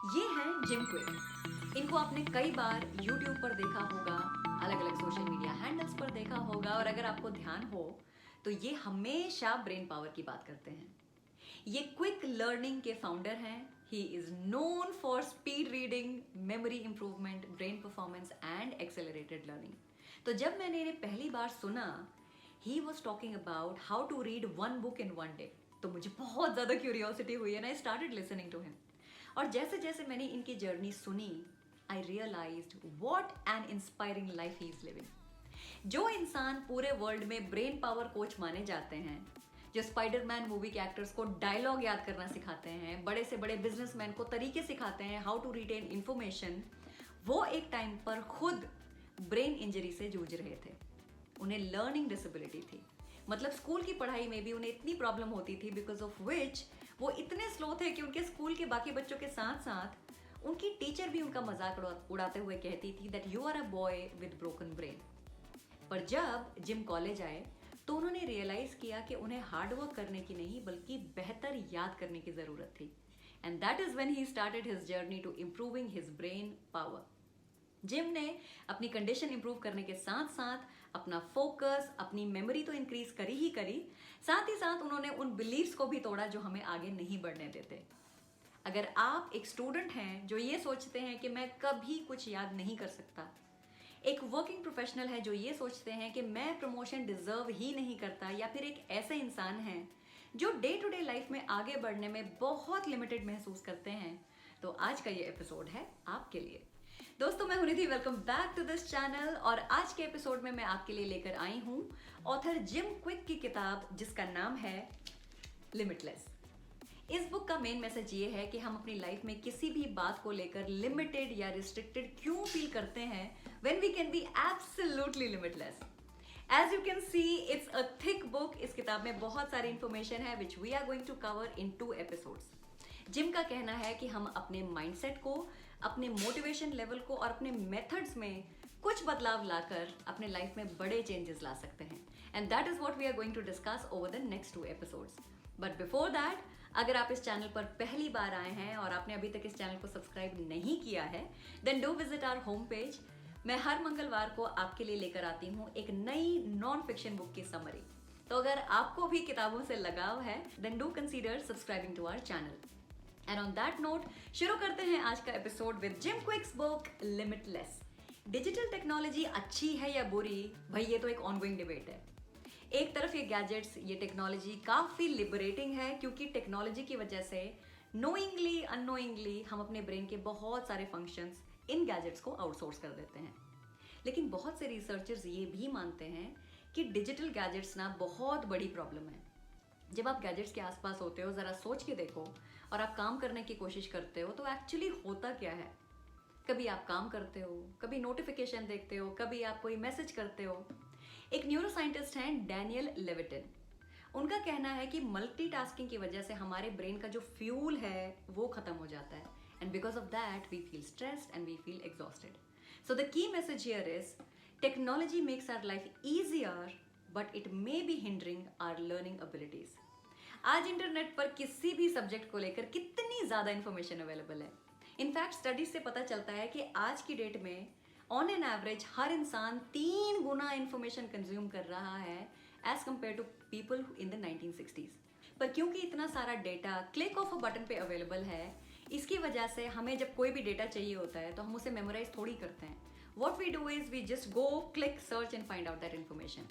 ये हैं gym quick. इनको आपने कई बार YouTube पर देखा होगा, अलग अलग सोशल मीडिया हैंडल्स पर देखा होगा, और अगर आपको ध्यान हो तो ये हमेशा ब्रेन पावर की बात करते हैं। ये क्विक लर्निंग के फाउंडर हैं। He is known for speed reading, memory improvement, brain performance and accelerated learning. तो जब मैंने इन्हें पहली बार सुना, he was talking about how to read one book in one day, तो मुझे बहुत ज़्यादा क्यूरियोसिटी हुई है ना, I started listening to him. और जैसे जैसे मैंने इनकी जर्नी सुनी, I realised what an inspiring life he is living. जो इंसान पूरे वर्ल्ड में ब्रेन पावर कोच माने जाते हैं, जो स्पाइडरमैन मूवी के एक्टर्स को डायलॉग याद करना सिखाते हैं, बड़े से बड़े बिजनेसमैन को तरीके सिखाते हैं हाउ टू रिटेन इंफॉर्मेशन, वो एक टाइम पर खुद ब्रेन इंजरी से जूझ रहे थे। उन्हें लर्निंग डिसेबिलिटी थी, मतलब स्कूल की पढ़ाई में भी उन्हें इतनी प्रॉब्लम होती थी, बिकॉज ऑफ विच वो इतने स्लो थे कि उनके स्कूल के बाकी बच्चों के साथ साथ उनकी टीचर भी उनका मजाक उड़ाते हुए कहती थी that you are a boy with broken brain. पर जब जिम कॉलेज आए तो उन्होंने रियलाइज किया कि उन्हें हार्डवर्क करने की नहीं बल्कि बेहतर याद करने की जरूरत थी। And that is when he started his journey to improving his brain power. Jim ने अपनी कंडीशन इंप्रूव करने के साथ साथ अपना फोकस, अपनी मेमोरी तो इंक्रीज करी ही करी, साथ ही साथ उन्होंने उन बिलीव्स को भी तोड़ा जो हमें आगे नहीं बढ़ने देते। अगर आप एक स्टूडेंट हैं जो ये सोचते हैं कि मैं कभी कुछ याद नहीं कर सकता, एक वर्किंग प्रोफेशनल है जो ये सोचते हैं कि मैं प्रमोशन डिजर्व ही नहीं करता, या फिर एक ऐसे इंसान हैं जो डे टू डे लाइफ में आगे बढ़ने में बहुत लिमिटेड महसूस करते हैं, तो आज का ये एपिसोड है आपके लिए। दोस्तों, मैं Hunidhi, welcome back to this channel. और आज के एपिसोड में मैं आपके लिए लेकर आई हूं ऑथर जिम क्विक की किताब जिसका नाम है लिमिटलेस। इस बुक का मेन मैसेज ये है कि हम अपनी लाइफ में किसी भी बात को लेकर लिमिटेड या रिस्ट्रिक्टेड क्यों फील करते हैं when we can be absolutely limitless. As you can see, it's a thick book. इस किताब में बहुत सारी इंफॉर्मेशन है which we are going to cover in 2 episodes. Jim का कहना है कि हम अपने माइंडसेट को, अपने मोटिवेशन लेवल को और अपने मेथड्स में कुछ बदलाव लाकर अपने लाइफ में बड़े चेंजेस ला सकते हैं। And that is what we are going to discuss over the next 2 episodes. But before that, अगर आप इस चैनल पर पहली बार आए हैं और आपने अभी तक इस चैनल को सब्सक्राइब नहीं किया है, then do visit our home page. मैं हर मंगलवार को आपके लिए लेकर आती हूँ एक नई नॉन फिक्शन बुक की समरी। तो अगर आपको भी किताबों से लगाव है, then do consider subscribing to our channel. And on that note, शुरू करते हैं आज का episode with Jim Kwik's book limitless. Digital technology अच्छी है या बुरी, भाई ये तो एक ऑनगोइंग डिबेट है। एक तरफ ये गैजेट्स, ये टेक्नोलॉजी काफी लिबरेटिंग है, क्योंकि टेक्नोलॉजी की वजह से नोइंगली अननोइंगली हम अपने ब्रेन के बहुत सारे फंक्शंस इन गैजेट्स को आउटसोर्स कर देते हैं। लेकिन बहुत से रिसर्चर्स ये भी मानते हैं कि डिजिटल गैजेट्स ना बहुत बड़ी प्रॉब्लम है। जब आप गैजेट्स के आसपास होते हो, जरा सोच के देखो, और आप काम करने की कोशिश करते हो, तो एक्चुअली होता क्या है? कभी आप काम करते हो, कभी नोटिफिकेशन देखते हो, कभी आप कोई मैसेज करते हो। एक न्यूरो साइंटिस्ट हैं डैनियल लेविटिन। उनका कहना है कि मल्टीटास्किंग की वजह से हमारे ब्रेन का जो फ्यूल है वो खत्म हो जाता है, and because of that we feel stressed and we feel exhausted. So the key message here is, technology makes our life easier but it may be hindering our learning abilities. आज internet पर किसी भी subject को लेकर कितनी ज्यादा information available है। In fact studies से पता चलता है कि आज की डेट में ऑन एन एवरेज हर इंसान 3 गुना इंफॉर्मेशन कंज्यूम कर रहा है as compared to people in the 1960s। पर क्योंकि इतना सारा data click of a button पे अवेलेबल है, इसकी वजह से हमें जब कोई भी डेटा चाहिए होता है तो हम उसे मेमोराइज थोड़ी करते हैं। What we do is we just go click search and find out that information.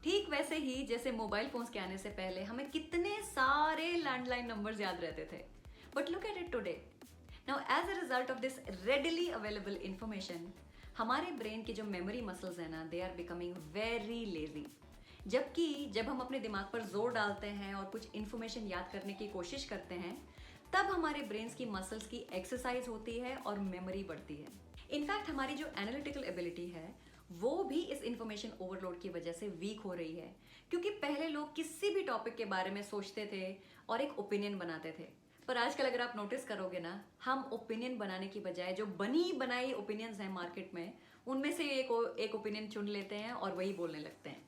ठीक वैसे ही जैसे मोबाइल फोन्स के आने से पहले हमें कितने सारे लैंडलाइन नंबर्स याद रहते थे, but look at it today. Now as a result of this readily available information, हमारे ब्रेन के जो मेमोरी मसल्स हैं ना, they are becoming very lazy. जबकि जब हम अपने दिमाग पर जोर डालते हैं और कुछ इंफॉर्मेशन याद करने की कोशिश करते हैं, तब हमारे ब्रेन्स की मसल्स की एक्सरसाइज होती है और मेमोरी बढ़ती है। इनफैक्ट हमारी जो एनालिटिकल एबिलिटी है वो भी इस इंफॉर्मेशन ओवरलोड की वजह से वीक हो रही है, क्योंकि पहले लोग किसी भी टॉपिक के बारे में सोचते थे और एक ओपिनियन बनाते थे। पर आजकल अगर आप नोटिस करोगे ना, हम ओपिनियन बनाने की बजाय जो बनी बनाई ओपिनियंस हैं मार्केट में, उनमें से एक ओपिनियन चुन लेते हैं और वही बोलने लगते हैं,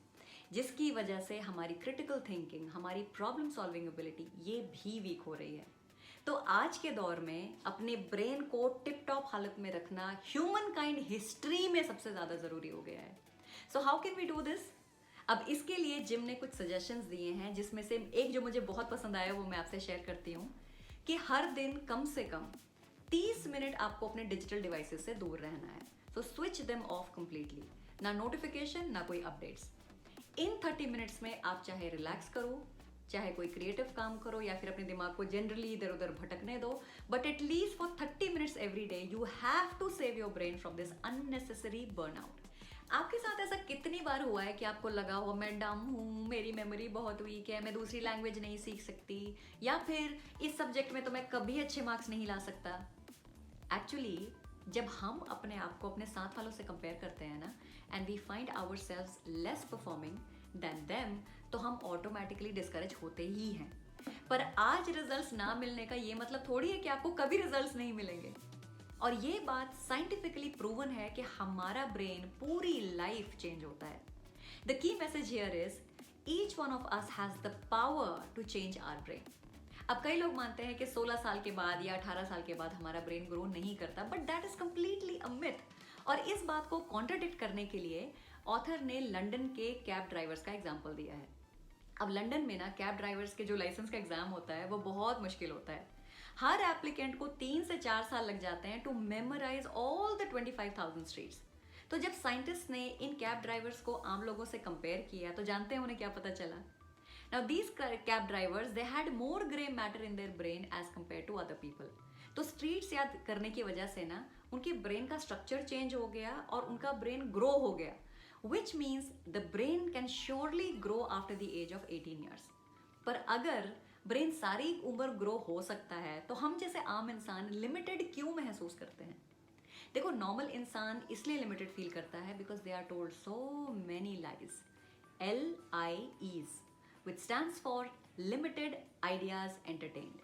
जिसकी वजह से हमारी क्रिटिकल थिंकिंग, हमारी प्रॉब्लम सॉल्विंग एबिलिटी ये भी वीक हो रही है। तो आज के दौर में अपने ब्रेन को टिप टॉप हालत में रखना ह्यूमन काइंड हिस्ट्री में सबसे ज्यादा जरूरी हो गया है। So how can we do this? अब इसके लिए जिम ने कुछ सजेशंस दिए हैं, जिसमें से एक जो मुझे बहुत पसंद आया वो मैं आपसे शेयर करती हूँ कि हर दिन कम से कम 30 मिनट आपको अपने डिजिटल डिवाइसेस से दूर रहना है। So switch them of completely, ना नोटिफिकेशन ना कोई अपडेट्स। इन 30 मिनट्स में आप चाहे रिलैक्स करो, चाहे कोई क्रिएटिव काम करो, या फिर अपने दिमाग को जनरली इधर उधर भटकने दो, but at least for 30 minutes every day you have to save your brain from this unnecessary burnout. आपके साथ ऐसा कितनी बार हुआ है कि आपको लगा हो मैं डम हूँ, मेरी मेमोरी बहुत वीक है, मैं दूसरी लैंग्वेज नहीं सीख सकती, या फिर इस सब्जेक्ट में तो मैं कभी अच्छे मार्क्स नहीं ला सकता? एक्चुअली जब हम अपने आप को अपने साथ वालों से कंपेयर करते हैं ना, and we find ourselves less performing than them, तो हम ऑटोमेटिकली डिस्करेज होते ही हैं। पर आज रिजल्ट्स ना मिलने का ये मतलब थोड़ी है कि आपको कभी रिजल्ट्स नहीं मिलेंगे। और ये बात साइंटिफिकली प्रूवन है कि हमारा ब्रेन पूरी लाइफ चेंज होता है। The key message here is each one of us has the power to change our brain. अब कई लोग मानते हैं कि 16 साल के बाद या 18 साल के बाद हमारा ब्रेन ग्रो नहीं करता, but that is completely a myth. और इस बात को कॉन्ट्राडिक्ट करने के लिए ऑथर ने लंदन के कैब ड्राइवर्स का एग्जाम्पल दिया है। अब लंदन में ना कैब ड्राइवर्स के जो लाइसेंस का एग्जाम होता है वो बहुत मुश्किल होता है। हर एप्लीकेंट को 3 से 4 साल लग जाते हैं to memorise all the 25,000 streets. तो जब साइंटिस्ट ने इन कैब ड्राइवर्स को आम लोगों से कंपेयर किया तो जानते हैं उन्हें क्या पता चला? Now these cab drivers they had more gray matter in their brain as compared to other people. तो स्ट्रीट्स याद करने की वजह से ना उनके ब्रेन का स्ट्रक्चर चेंज हो गया और उनका ब्रेन ग्रो हो गया, which means the brain can surely grow after the age of 18 years. पर अगर ब्रेन सारी उम्र ग्रो हो सकता है तो हम जैसे आम इंसान लिमिटेड क्यों महसूस करते हैं? देखो, नॉर्मल इंसान इसलिए लिमिटेड फील करता है because they are told so many lies, LIEs, which stands for limited ideas entertained.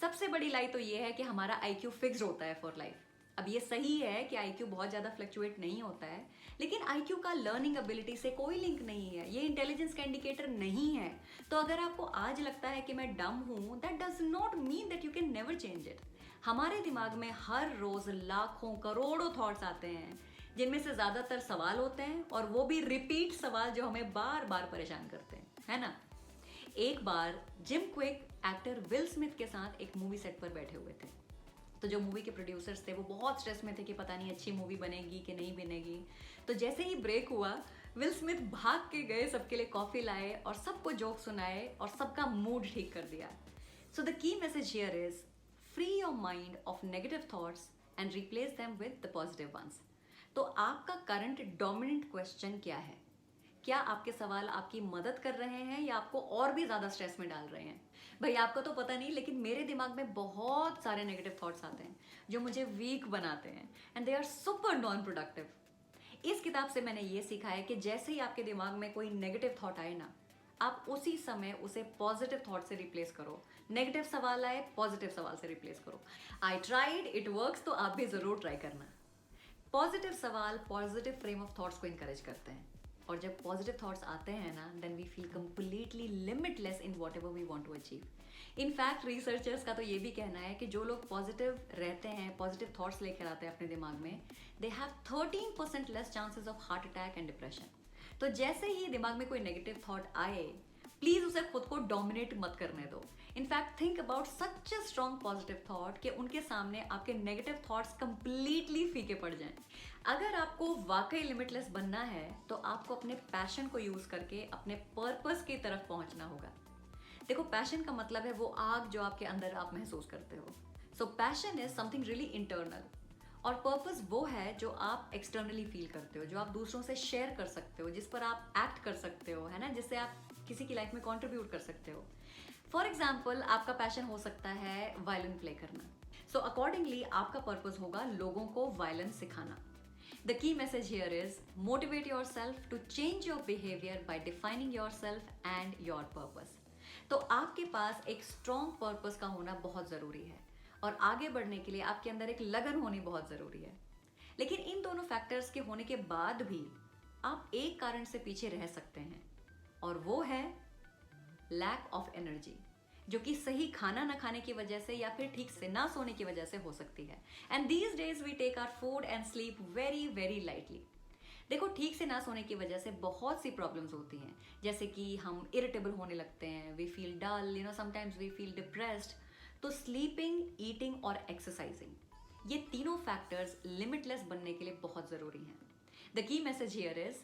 सबसे बड़ी लाई तो ये है कि हमारा IQ फिक्स्ड होता है फॉर लाइफ। अब ये सही है कि IQ बहुत ज़्यादा फ्लक्चुएट नहीं होता है, लेकिन IQ का लर्निंग एबिलिटी से कोई लिंक नहीं है, ये इंटेलिजेंस का इंडिकेटर नहीं है। तो अगर आपको आज लगता है कि मैं डम हूँ, that does not mean that you can never change it. हमारे दिमाग में हर रोज लाखों करोड़ों थॉट्स आते हैं, जिनमें से ज़्यादातर सवाल होते हैं, और वो भी रिपीट सवाल जो हमें बार बार परेशान करते हैं, है ना? एक बार Jim Kwik actor Will Smith के साथ एक मूवी सेट पर बैठे हुए थे। तो जो मूवी के प्रोड्यूसर्स थे वो बहुत स्ट्रेस में थे कि पता नहीं अच्छी मूवी बनेगी कि नहीं बनेगी। तो जैसे ही ब्रेक हुआ, विल स्मिथ भाग के गए, सबके लिए कॉफी लाए और सबको जोक सुनाए और सबका मूड ठीक कर दिया। सो the key message here is free your mind of negative thoughts and replace them with the positive once. तो आपका करंट डोमिनेंट क्वेश्चन क्या है? क्या आपके सवाल आपकी मदद कर रहे हैं या आपको और भी ज़्यादा स्ट्रेस में डाल रहे हैं? भाई आपका तो पता नहीं, लेकिन मेरे दिमाग में बहुत सारे नेगेटिव थॉट्स आते हैं जो मुझे वीक बनाते हैं, and they are super non productive. इस किताब से मैंने ये सीखा है कि जैसे ही आपके दिमाग में कोई नेगेटिव थॉट आए ना, आप उसी समय उसे पॉजिटिव थॉट से रिप्लेस करो। नेगेटिव सवाल आए, पॉजिटिव सवाल से रिप्लेस करो। आई ट्राइड, इट वर्क्स, तो आप भी ज़रूर ट्राई करना। पॉजिटिव सवाल पॉजिटिव फ्रेम ऑफ थॉट्स को इंकरेज करते हैं, और जब पॉजिटिव थॉट्स आते हैं ना, then we feel completely limitless in whatever we want to achieve. In fact researchers का तो ये भी कहना है कि जो लोग पॉजिटिव रहते हैं, पॉजिटिव थॉट्स लेकर आते हैं अपने दिमाग में, they have 13% less chances of heart attack and depression. तो जैसे ही दिमाग में कोई नेगेटिव थॉट आए, प्लीज उसे खुद को डोमिनेट मत करने दो। In fact think about such a strong positive thought कि उनके सामने आपके नेगेटिव थॉट्स कंप्लीटली फीके पड़ जाएं। अगर आपको वाकई लिमिटलेस बनना है तो आपको अपने पैशन को यूज करके अपने पर्पस की तरफ पहुंचना होगा। देखो, पैशन का मतलब है वो आग जो आपके अंदर आप महसूस करते हो। सो passion is something really internal, और पर्पस वो है जो आप एक्सटर्नली फील करते हो, जो आप दूसरों से शेयर कर सकते हो, जिस पर आप एक्ट कर सकते हो, है ना, जिससे आप किसी की लाइफ में कंट्रीब्यूट कर सकते हो। फॉर एग्जाम्पल, आपका पैशन हो सकता है वायलिन प्ले करना। सो अकॉर्डिंगली आपका पर्पस होगा लोगों को वायलिन सिखाना। The key message here is motivate yourself to change your behaviour by defining yourself and your purpose. तो आपके पास एक स्ट्रॉन्ग पर्पस का होना बहुत ज़रूरी है, और आगे बढ़ने के लिए आपके अंदर एक लगन होनी बहुत ज़रूरी है। लेकिन इन दोनों फैक्टर्स के होने के बाद भी आप एक कारण से पीछे रह सकते हैं, और वो है लैक ऑफ एनर्जी। जो कि सही खाना ना खाने की वजह से या फिर ठीक से ना सोने की वजह से हो सकती है। And these days we take our food and sleep very very lightly. देखो, ठीक से ना सोने की वजह से बहुत सी प्रॉब्लम्स होती हैं, जैसे कि हम इरिटेबल होने लगते हैं, we feel dull, sometimes we feel depressed. तो स्लीपिंग, ईटिंग और एक्सरसाइजिंग, ये तीनों फैक्टर्स लिमिटलेस बनने के लिए बहुत ज़रूरी हैं। The key message here is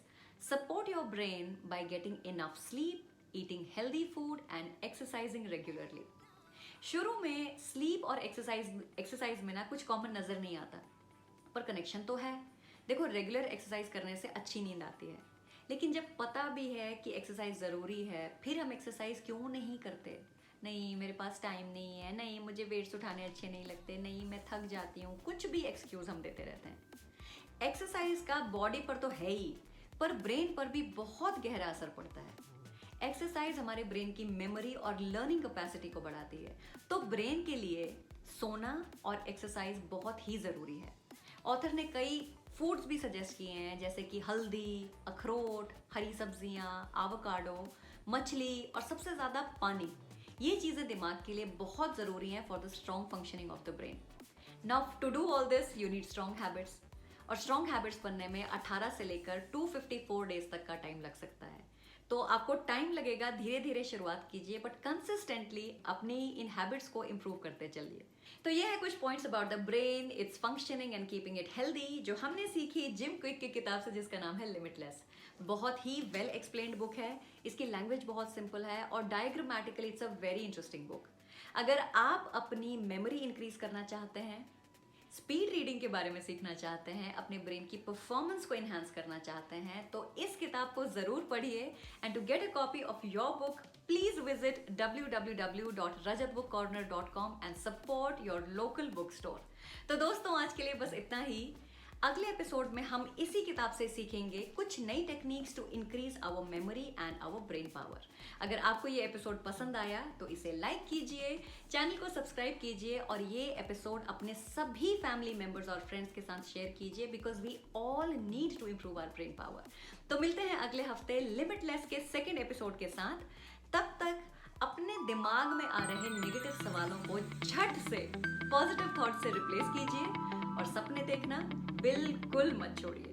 support your brain by getting enough sleep, eating healthy food and exercising regularly. शुरू में स्लीप और एक्सरसाइज में ना कुछ कॉमन नज़र नहीं आता, पर कनेक्शन तो है। देखो, रेगुलर एक्सरसाइज करने से अच्छी नींद आती है, लेकिन जब पता भी है कि एक्सरसाइज ज़रूरी है, फिर हम एक्सरसाइज क्यों नहीं करते? नहीं, मेरे पास टाइम नहीं है, नहीं मुझे वेट्स उठाने अच्छे नहीं लगते, नहीं मैं थक जाती हूँ, कुछ भी एक्सक्यूज़ हम देते रहते हैं। एक्सरसाइज का बॉडी पर तो है ही, पर ब्रेन पर भी बहुत गहरा असर पड़ता है। एक्सरसाइज हमारे ब्रेन की मेमोरी और लर्निंग कैपेसिटी को बढ़ाती है, तो ब्रेन के लिए सोना और एक्सरसाइज बहुत ही ज़रूरी है। ऑथर ने कई फूड्स भी सजेस्ट किए हैं, जैसे कि हल्दी, अखरोट, हरी सब्जियां, आवाकाडो, मछली और सबसे ज़्यादा पानी। ये चीज़ें दिमाग के लिए बहुत ज़रूरी हैं for the strong functioning of the brain. Now to do all this you need strong habits, और स्ट्रॉन्ग हैबिट्स बनने में 18 से लेकर 254 डेज तक का टाइम लग सकता है। तो आपको टाइम लगेगा, धीरे धीरे शुरुआत कीजिए, बट कंसिस्टेंटली अपनी इन हैबिट्स को इम्प्रूव करते चलिए। तो ये है कुछ points about the brain, it's functioning and keeping it healthy, जो हमने सीखी जिम क्विक की किताब से, जिसका नाम है लिमिटलेस। बहुत ही वेल एक्सप्लेन्ड बुक है, इसकी लैंग्वेज बहुत सिंपल है और diagrammatically it's a very interesting book. अगर आप अपनी मेमोरी इंक्रीज करना चाहते हैं, स्पीड रीडिंग के बारे में सीखना चाहते हैं, अपने ब्रेन की परफॉर्मेंस को इन्हांस करना चाहते हैं, तो इस किताब को ज़रूर पढ़िए। And to get a copy of your book, please visit www.rajatbookcorner.com and support your local book store. तो दोस्तों, आज के लिए बस इतना ही। अगले एपिसोड में हम इसी किताब से सीखेंगे कुछ नई techniques to increase our memory and our brain power. अगर आपको ये एपिसोड पसंद आया तो इसे लाइक कीजिए, चैनल को सब्सक्राइब कीजिए और ये एपिसोड अपने सभी फैमिली मेंबर्स और फ्रेंड्स के साथ शेयर कीजिए, because we all need to improve our brain power. तो मिलते हैं अगले हफ्ते लिमिटलेस के सेकेंड एपिसोड के साथ। तब तक अपने दिमाग में आ रहे नेगेटिव सवालों को झट से पॉजिटिव थॉट से रिप्लेस कीजिए और सपने देखना बिल्कुल मत छोड़िए।